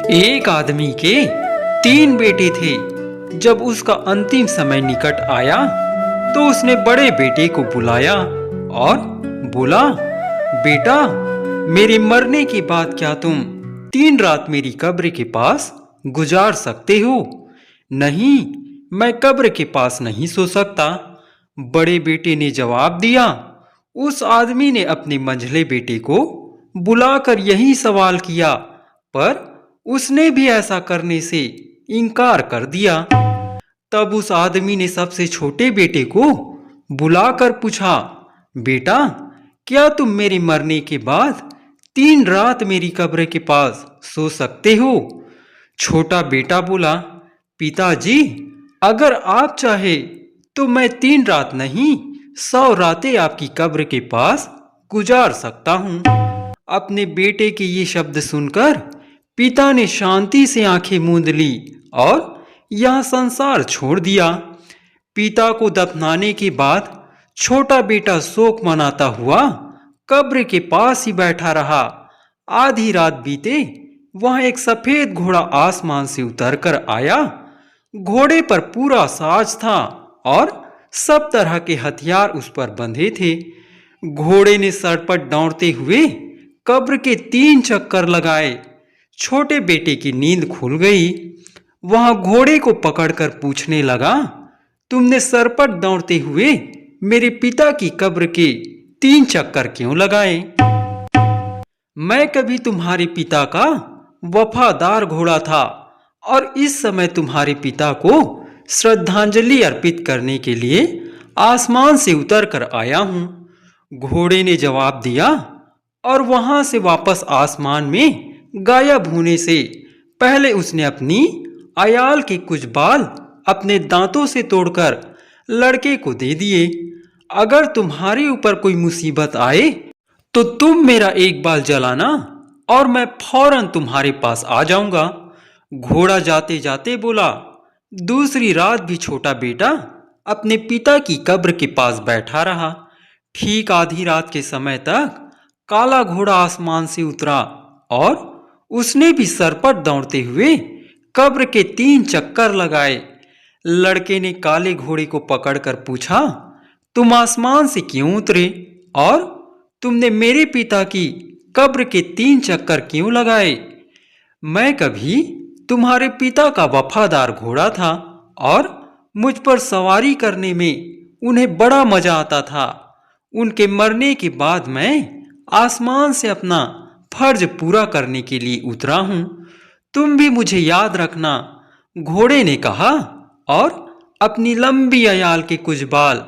एक आदमी के 3 बेटे थे। जब उसका अंतिम समय निकट आया तो उसने बड़े बेटे को बुलाया और बोला, बेटा, मेरे मरने के बाद क्या तुम 3 रात मेरी कब्र के पास गुजार सकते हो? नहीं, मैं कब्र के पास नहीं सो सकता। बड़े बेटे ने जवाब दिया। उस आदमी ने अपने मंझले बेटे को बुलाकर यही सवाल किया, पर उसने भी ऐसा करने से इनकार कर दिया। तब उस आदमी ने सबसे छोटे बेटे को बुलाकर पूछा, बेटा, क्या तुम मेरे मरने के बाद 3 रात मेरी कब्र के पास सो सकते हो? छोटा बेटा बोला, पिताजी, अगर आप चाहे तो मैं 3 रात नहीं 100 रातें आपकी कब्र के पास गुजार सकता हूं। अपने बेटे के ये शब्द सुनकर पिता ने शांति से आंखें मूंद ली और यह संसार छोड़ दिया। पिता को दफनाने के बाद छोटा बेटा शोक मनाता हुआ कब्र के पास ही बैठा रहा। आधी रात बीते, वहां एक सफेद घोड़ा आसमान से उतरकर आया। घोड़े पर पूरा साज था और सब तरह के हथियार उस पर बंधे थे। घोड़े ने सरपट दौड़ते हुए कब्र के 3 चक्कर लगाए। छोटे बेटे की नींद खुल गई। वहां घोड़े को पकड़कर पूछने लगा, तुमने सरपट दौड़ते हुए मेरे पिता की कब्र के 3 चक्कर क्यों लगाए? मैं कभी तुम्हारे पिता का वफादार घोड़ा था और इस समय तुम्हारे पिता को श्रद्धांजलि अर्पित करने के लिए आसमान से उतर कर आया हूं। घोड़े ने जवाब दिया और वहां से वापस आसमान में गायब होने से पहले उसने अपनी अयाल के कुछ बाल अपने दांतों से तोड़कर लड़के को दे दिए। अगर तुम्हारे ऊपर कोई मुसीबत आए तो तुम मेरा एक बाल जलाना और मैं फौरन तुम्हारे पास आ जाऊंगा। घोड़ा जाते जाते बोला। दूसरी रात भी छोटा बेटा अपने पिता की कब्र के पास बैठा रहा। ठीक आधी रात के समय तक काला घोड़ा आसमान से उतरा और उसने भी सरपट दौड़ते हुए कब्र के 3 चक्कर लगाए। लड़के ने काले घोड़े को पकड़कर पूछा, तुम आसमान से क्यों उतरे और तुमने मेरे पिता की कब्र के 3 चक्कर क्यों लगाए? मैं कभी तुम्हारे पिता का वफादार घोड़ा था और मुझ पर सवारी करने में उन्हें बड़ा मजा आता था। उनके मरने के बाद मैं आसमान से अपना फर्ज पूरा करने के लिए उतरा हूं। तुम भी मुझे याद रखना, घोड़े ने कहा और अपनी लंबी अयाल के कुछ बाल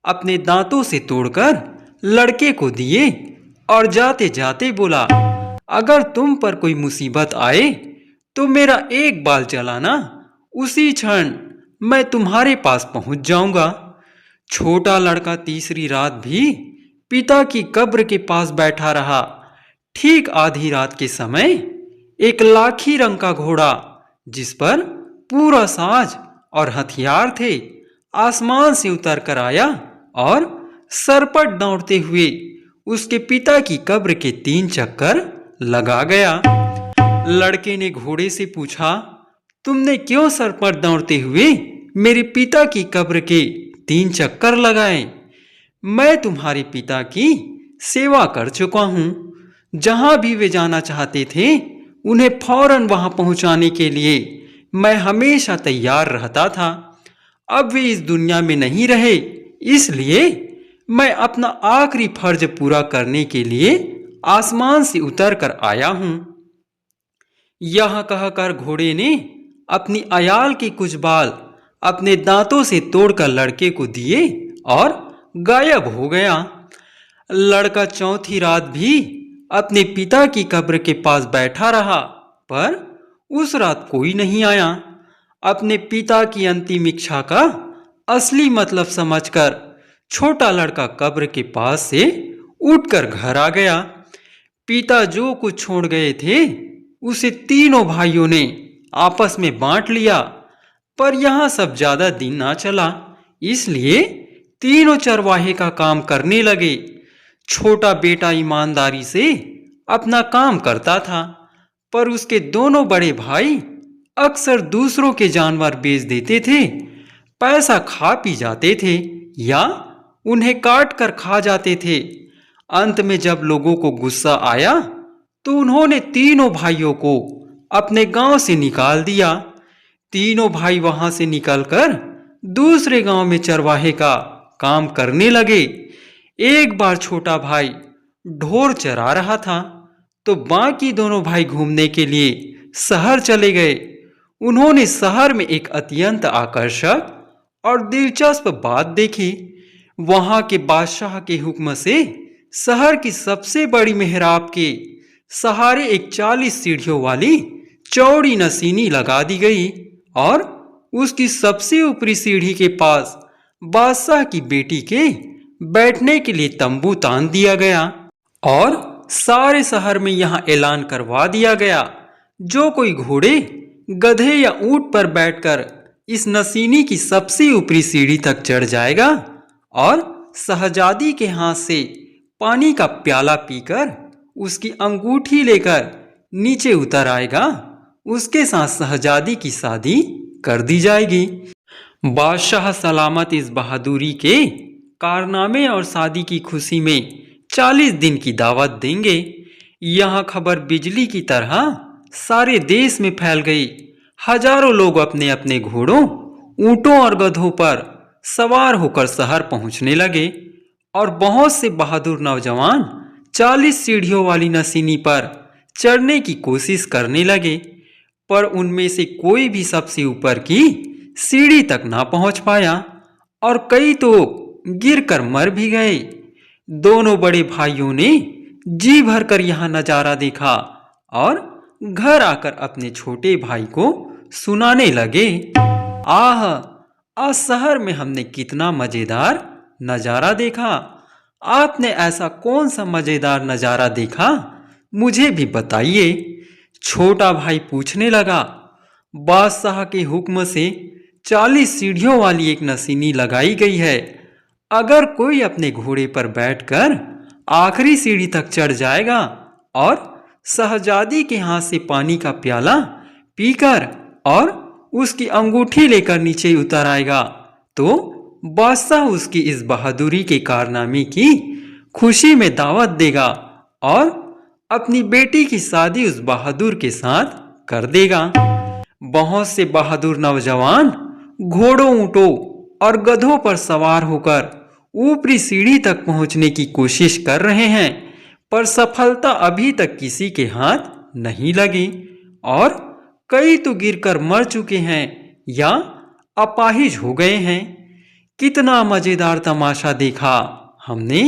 अपने दांतों से तोड़कर लड़के को दिए और जाते जाते बोला, अगर तुम पर कोई मुसीबत आए तो मेरा एक बाल जलाना, उसी क्षण मैं तुम्हारे पास पहुंच जाऊंगा। छोटा लड़का तीसरी रात भी पिता की कब्र के पास बैठा रहा। ठीक आधी रात के समय एक लाखी रंग का घोड़ा, जिस पर पूरा साज और हथियार थे, आसमान से उतर कर आया और सरपट दौड़ते हुए उसके पिता की कब्र के 3 चक्कर लगा गया। लड़के ने घोड़े से पूछा, तुमने क्यों सरपट दौड़ते हुए मेरे पिता की कब्र के 3 चक्कर लगाए? मैं तुम्हारे पिता की सेवा कर चुका हूं। जहां भी वे जाना चाहते थे उन्हें फौरन वहां पहुंचाने के लिए मैं हमेशा तैयार रहता था। अब वे इस दुनिया में नहीं रहे, इसलिए मैं अपना आखिरी फर्ज पूरा करने के लिए आसमान से उतर कर आया हूं। यह कहकर घोड़े ने अपनी अयाल के कुछ बाल अपने दांतों से तोड़कर लड़के को दिए और गायब हो गया। लड़का चौथी रात भी अपने पिता की कब्र के पास बैठा रहा, पर उस रात कोई नहीं आया। अपने पिता की अंतिम इच्छा का असली मतलब समझकर छोटा लड़का कब्र के पास से उठकर घर आ गया। पिता जो कुछ छोड़ गए थे उसे तीनों भाइयों ने आपस में बांट लिया, पर यहां सब ज्यादा दिन ना चला, इसलिए तीनों चरवाहे का काम करने लगे। छोटा बेटा ईमानदारी से अपना काम करता था, पर उसके दोनों बड़े भाई अक्सर दूसरों के जानवर बेच देते थे, पैसा खा पी जाते थे या उन्हें काट कर खा जाते थे। अंत में जब लोगों को गुस्सा आया तो उन्होंने तीनों भाइयों को अपने गांव से निकाल दिया। तीनों भाई वहां से निकलकर दूसरे गांव में चरवाहे का काम करने लगे। एक बार छोटा भाई ढोर चरा रहा था तो बाकी दोनों भाई घूमने के लिए शहर चले गए। उन्होंने शहर में एक अत्यंत आकर्षक और दिलचस्प बात देखी। वहां के बादशाह के हुक्म से शहर की सबसे बड़ी मेहराब के सहारे एक 40 सीढ़ियों वाली चौड़ी नसीनी लगा दी गई और उसकी सबसे ऊपरी सीढ़ी के पास बादशाह की बेटी के बैठने के लिए तंबू तान दिया गया और सारे शहर में यहां ऐलान करवा दिया गया, जो कोई घोड़े, गधे या ऊंट पर बैठकर इस नसीनी की सबसे ऊपरी सीढ़ी तक चढ़ जाएगा और शहजादी के हाथ से पानी का प्याला पीकर उसकी अंगूठी लेकर नीचे उतर आएगा, उसके साथ शहजादी की शादी कर दी जाएगी। बादशाह सलामत इस बहादुरी के कारनामे और शादी की खुशी में 40 दिन की दावत देंगे। यह खबर बिजली की तरह सारे देश में फैल गई। हजारों लोग अपने अपने घोड़ों, ऊंटों और गधों पर सवार होकर शहर पहुंचने लगे और बहुत से बहादुर नौजवान 40 सीढ़ियों वाली नसीनी पर चढ़ने की कोशिश करने लगे, पर उनमें से कोई भी सबसे ऊपर की सीढ़ी तक ना पहुंच पाया और कई तो गिरकर मर भी गए। दोनों बड़े भाइयों ने जी भरकर यह नजारा देखा और घर आकर अपने छोटे भाई को सुनाने लगे। आह, आज शहर में हमने कितना मजेदार नजारा देखा। आपने ऐसा कौन सा मजेदार नजारा देखा, मुझे भी बताइए। छोटा भाई पूछने लगा। बादशाह के हुक्म से 40 सीढ़ियों वाली एक नसीनी लगाई गई है। अगर कोई अपने घोड़े पर बैठकर आखिरी सीढ़ी तक चढ़ जाएगा और शहजादी के हाथ से पानी का प्याला पीकर और उसकी अंगूठी लेकर नीचे उतर आएगा, तो बादशाह उसकी इस बहादुरी के कारनामे की खुशी में दावत देगा और अपनी बेटी की शादी उस बहादुर के साथ कर देगा। बहुत से बहादुर नौजवान घोड़ों, ऊंटों और गधों पर सवार होकर ऊपरी सीढ़ी तक पहुंचने की कोशिश कर रहे हैं, पर सफलता अभी तक किसी के हाथ नहीं लगी और कई तो गिरकर मर चुके हैं या अपाहिज हो गए हैं। कितना मजेदार तमाशा देखा हमने।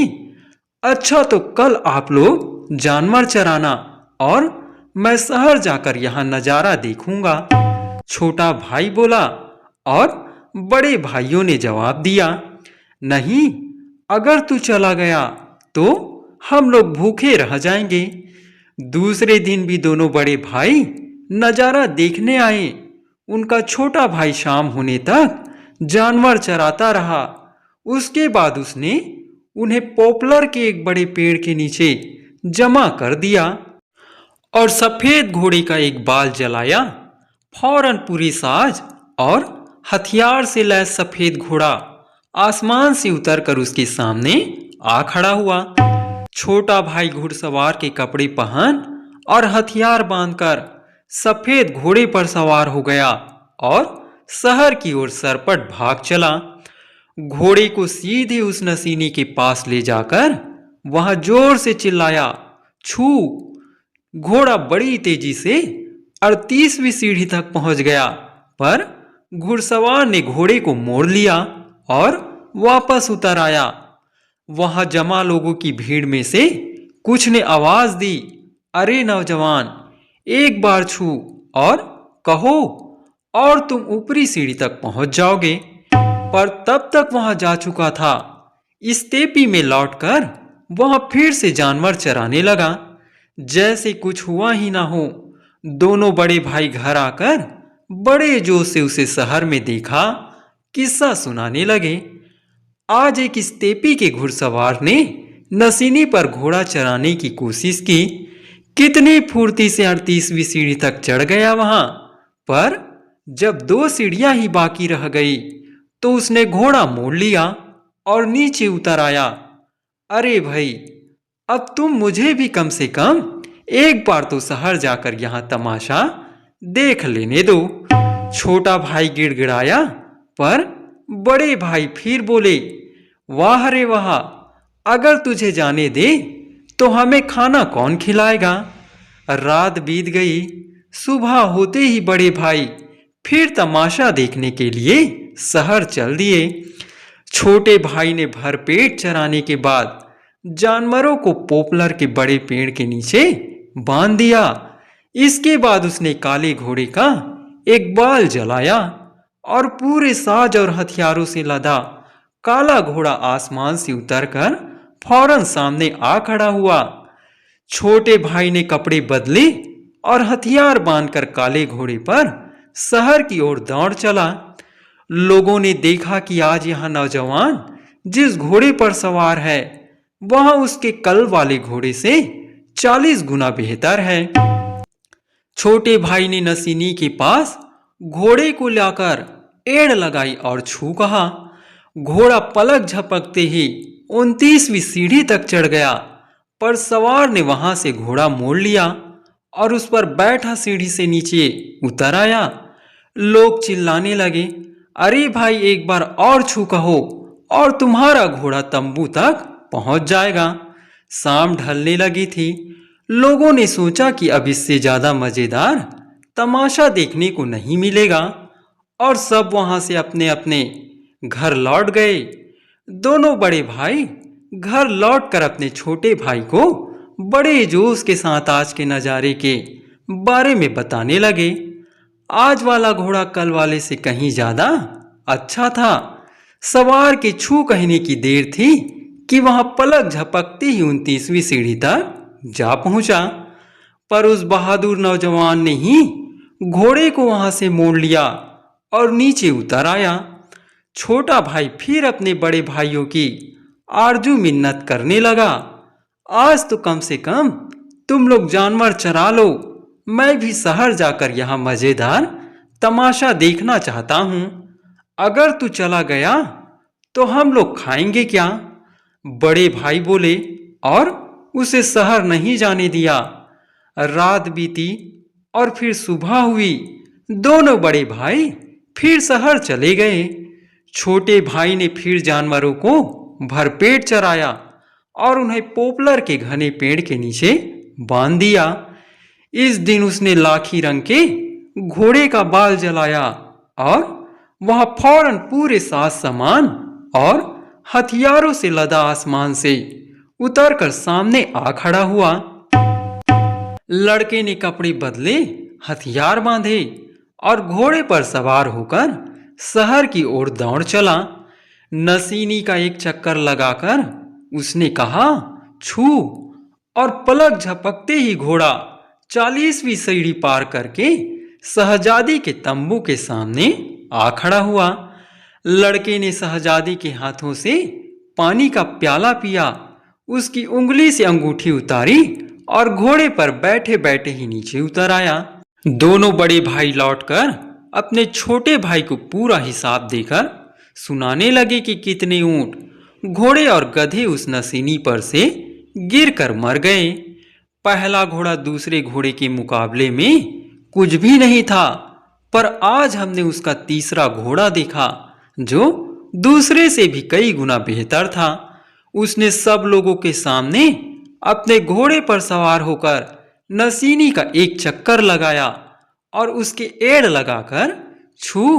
अच्छा, तो कल आप लोग जानवर चराना और मैं शहर जाकर यहाँ नजारा देखूंगा, छोटा भाई बोला और बड़े भाइयों ने जवाब दिया, नहीं, अगर तू चला गया तो हम लोग भूखे रह जाएंगे। दूसरे दिन भी दोनों बड़े भाई नजारा देखने आए। उनका छोटा भाई शाम होने तक जानवर चराता रहा। उसके बाद उसने उन्हें पॉपुलर के एक बड़े पेड़ के नीचे जमा कर दिया और सफेद घोड़े का एक बाल जलाया। फौरन पूरी साज और हथियार से लैस सफेद घोड़ा आसमान से उतरकर उसके सामने आ खड़ा हुआ। छोटा भाई घुड़सवार के कपड़े पहन और हथियार बांधकर सफेद घोड़े पर सवार हो गया और शहर की ओर सरपट भाग चला। घोड़े को सीधे उस नसीनी के पास ले जाकर वहां जोर से चिल्लाया, छू। घोड़ा बड़ी तेजी से 38वीं सीढ़ी तक पहुंच गया, पर घुड़सवार ने घोड़े को मोड़ लिया और वापस उतर आया। वहां जमा लोगों की भीड़ में से कुछ ने आवाज दी, अरे नौजवान, एक बार छू और कहो और तुम ऊपरी सीढ़ी तक पहुंच जाओगे। पर तब तक वहां जा चुका था। इस तेपी में लौटकर वहां फिर से जानवर चराने लगा, जैसे कुछ हुआ ही ना हो। दोनों बड़े भाई घर आकर बड़े जोश से उसे शहर में देखा, किस्सा सुनाने लगे। आज एक स्तेपी के घुड़सवार ने नसीनी पर घोड़ा चराने की कोशिश की, कितनी फुर्ती से 38वीं सीढ़ी तक चढ़ गया वहां। पर जब 2 सीढ़ियां ही बाकी रह गई तो उसने घोड़ा मोड़ लिया और नीचे उतर आया। अरे भाई, अब तुम मुझे भी कम से कम एक बार तो शहर जाकर यहाँ तमाशा देख लेने दो। छोटा भाई गिड़गिड़ाया, पर बड़े भाई फिर बोले, वाह रे वाह, अगर तुझे जाने दे तो हमें खाना कौन खिलाएगा। रात बीत गई। सुबह होते ही बड़े भाई फिर तमाशा देखने के लिए शहर चल दिए। छोटे भाई ने भरपेट चराने के बाद जानवरों को पोपलर के बड़े पेड़ के नीचे बांध दिया। इसके बाद उसने काले घोड़े का एक बाल जलाया और पूरे साज और हथियारों से लदा काला घोड़ा आसमान से उतरकर फौरन सामने आ खड़ा हुआ। छोटे भाई ने कपड़े बदले और हथियार बांधकर काले घोड़े पर शहर की ओर दौड़ चला। लोगों ने देखा कि आज यह नौजवान जिस घोड़े पर सवार है वह उसके कल वाले घोड़े से 40 गुना बेहतर है। छोटे भाई ने नसीनी के पास घोड़े को लाकर एड़ लगाई और छू कहा। घोड़ा पलक झपकते ही 29वीं सीढ़ी तक चढ़ गया, पर सवार ने वहां से घोड़ा मोड़ लिया और उस पर बैठा सीढ़ी से नीचे उतर आया। लोग चिल्लाने लगे, अरे भाई, एक बार और छू कहो और तुम्हारा घोड़ा तंबू तक पहुंच जाएगा। शाम ढलने लगी थी। लोगों ने सोचा कि अब इससे ज्यादा मजेदार तमाशा देखने को नहीं मिलेगा और सब वहां से अपने अपने घर लौट गए। दोनों बड़े भाई घर लौटकर अपने छोटे भाई को बड़े जोश के साथ आज के नज़ारे के बारे में बताने लगे। आज वाला घोड़ा कल वाले से कहीं ज्यादा अच्छा था। सवार के छू कहने की देर थी कि वहां पलक झपकते ही 29वीं सीढ़ी तक जा पहुंचा, पर उस बहादुर नौजवान ने ही घोड़े को वहां से मोड़ लिया और नीचे उतर आया। छोटा भाई फिर अपने बड़े भाइयों की आरजू मिन्नत करने लगा, आज तो कम से कम तुम लोग जानवर चरा लो, मैं भी शहर जाकर यहाँ मजेदार तमाशा देखना चाहता हूँ। अगर तू चला गया तो हम लोग खाएंगे क्या। बड़े भाई बोले और उसे शहर नहीं जाने दिया। रात बीती और फिर सुबह हुई। दोनों बड़े भाई फिर शहर चले गए। छोटे भाई ने फिर जानवरों को भरपेट चराया और उन्हें पोपलर के घने पेड़ के नीचे बांध दिया। इस दिन उसने लाखी रंग के घोड़े का बाल जलाया और वह फौरन पूरे साज सामान और हथियारों से लदा आसमान से उतरकर सामने आ खड़ा हुआ। लड़के ने कपड़े बदले, हथियार बांधे और घोड़े पर सवार होकर शहर की ओर दौड़ चला। नसीनी का एक चक्कर लगाकर उसने कहा, छू, और पलक झपकते ही घोड़ा 40वीं सीढ़ी पार करके शहजादी के तंबू के सामने आ खड़ा हुआ। लड़के ने शहजादी के हाथों से पानी का प्याला पिया, उसकी उंगली से अंगूठी उतारी और घोड़े पर बैठे बैठे ही नीचे उतर आया। दोनों बड़े भाई लौटकर अपने छोटे भाई को पूरा हिसाब देकर सुनाने लगे कि कितने ऊंट, घोड़े और गधे उस नसीनी पर से गिरकर मर गए। पहला घोड़ा दूसरे घोड़े के मुकाबले में कुछ भी नहीं था, पर आज हमने उसका तीसरा घोड़ा देखा जो दूसरे से भी कई गुना बेहतर था। उसने सब लोगों के सामने अपने घोड़े पर सवार होकर नसीनी का एक चक्कर लगाया और उसके एड़ लगाकर छू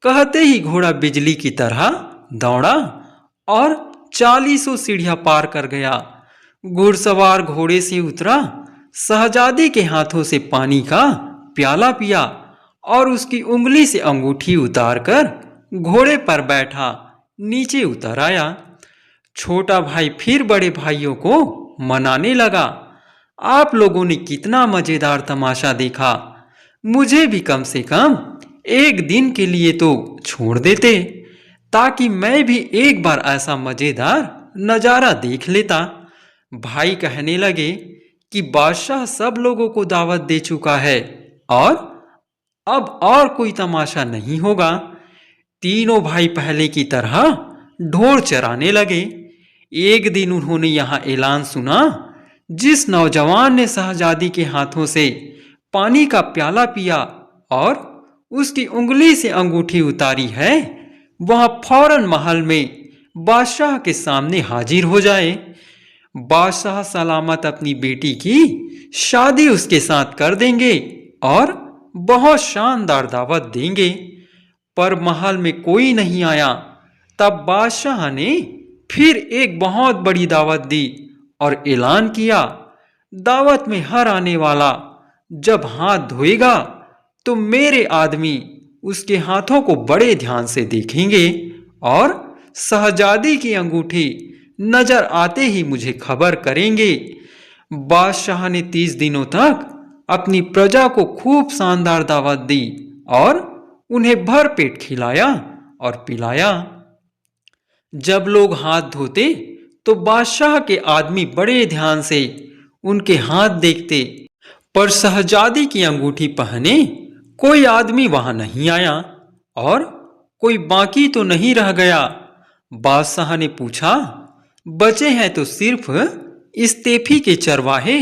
कहते ही घोड़ा बिजली की तरह दौड़ा और 40 सीढ़ियां पार कर गया। घुड़सवार घोड़े से उतरा, शहजादी के हाथों से पानी का प्याला पिया और उसकी उंगली से अंगूठी उतारकर घोड़े पर बैठा नीचे उतर आया। छोटा भाई फिर बड़े भाइयों को मनाने लगा, आप लोगों ने कितना मजेदार तमाशा देखा, मुझे भी कम से कम एक दिन के लिए तो छोड़ देते ताकि मैं भी एक बार ऐसा मजेदार नजारा देख लेता। भाई कहने लगे कि बादशाह सब लोगों को दावत दे चुका है और अब और कोई तमाशा नहीं होगा। तीनों भाई पहले की तरह ढोर चराने लगे। एक दिन उन्होंने यहाँ ऐलान सुना, जिस नौजवान ने शहजादी के हाथों से पानी का प्याला पिया और उसकी उंगली से अंगूठी उतारी है, वह फौरन महल में बादशाह के सामने हाजिर हो जाए। बादशाह सलामत अपनी बेटी की शादी उसके साथ कर देंगे और बहुत शानदार दावत देंगे। पर महल में कोई नहीं आया। तब बादशाह ने फिर एक बहुत बड़ी दावत दी और ऐलान किया, दावत में हर आने वाला जब हाथ धोएगा तो मेरे आदमी उसके हाथों को बड़े ध्यान से देखेंगे और शहजादी की अंगूठी नजर आते ही मुझे खबर करेंगे। बादशाह ने 30 दिनों तक अपनी प्रजा को खूब शानदार दावत दी और उन्हें भर पेट खिलाया और पिलाया। जब लोग हाथ धोते तो बादशाह के आदमी बड़े ध्यान से उनके हाथ देखते, पर शहजादी की अंगूठी पहने कोई आदमी वहां नहीं आया और कोई बाकी तो नहीं रह गया। बादशाह ने पूछा, बचे हैं तो सिर्फ इस्तेफी के चरवाहे।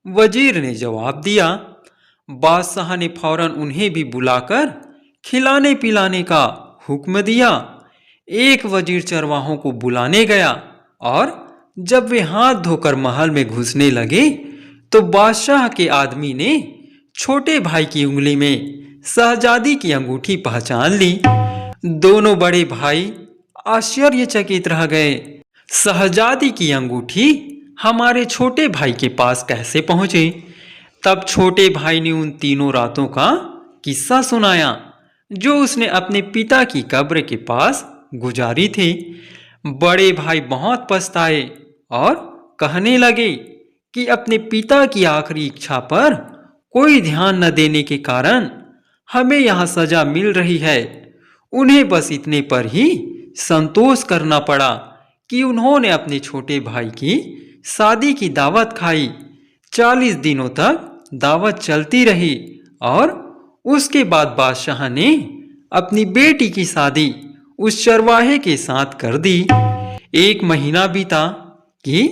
वजीर ने जवाब दिया। बादशाह ने फौरन उन्हें भी बुलाकर खिलाने पिलाने का हुक्म दिया। एक वजीर चरवाहों को बुलाने गया और जब वे हाथ धोकर महल में घुसने लगे तो बादशाह के आदमी ने छोटे भाई की उंगली में शहजादी की अंगूठी पहचान ली। दोनों बड़े भाई आश्चर्यचकित रह गए। शहजादी की अंगूठी हमारे छोटे भाई के पास कैसे पहुंचे? तब छोटे भाई ने उन तीनों रातों का किस्सा सुनाया जो उसने अपने पिता की कब्र के पास गुजारी थी। बड़े भाई बहुत पछताए और कहने लगे कि अपने पिता की आखिरी इच्छा पर कोई ध्यान न देने के कारण हमें यहाँ सजा मिल रही है। उन्हें बस इतने पर ही संतोष करना पड़ा कि उन्होंने अपने छोटे भाई की शादी की दावत खाई। 40 दिनों तक दावत चलती रही और उसके बाद बादशाह ने अपनी बेटी की शादी उस चरवाहे के साथ कर दी। 1 महीना बीता कि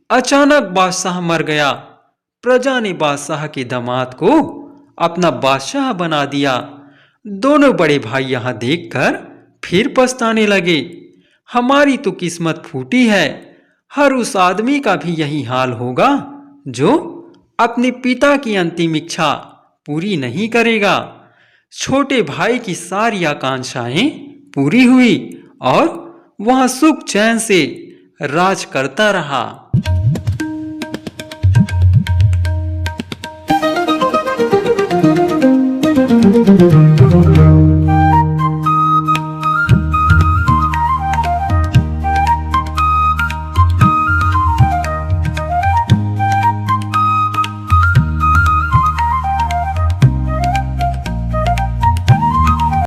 अचानक बादशाह मर गया। प्रजा ने बादशाह के दामाद को अपना बादशाह बना दिया। दोनों बड़े भाई यहाँ देखकर फिर पछताने लगे, हमारी तो किस्मत फूटी है। हर उस आदमी का भी यही हाल होगा जो अपने पिता की अंतिम इच्छा पूरी नहीं करेगा। छोटे भाई की सारी आकांक्षाएं पूरी हुई और वह सुख चैन से राज करता रहा।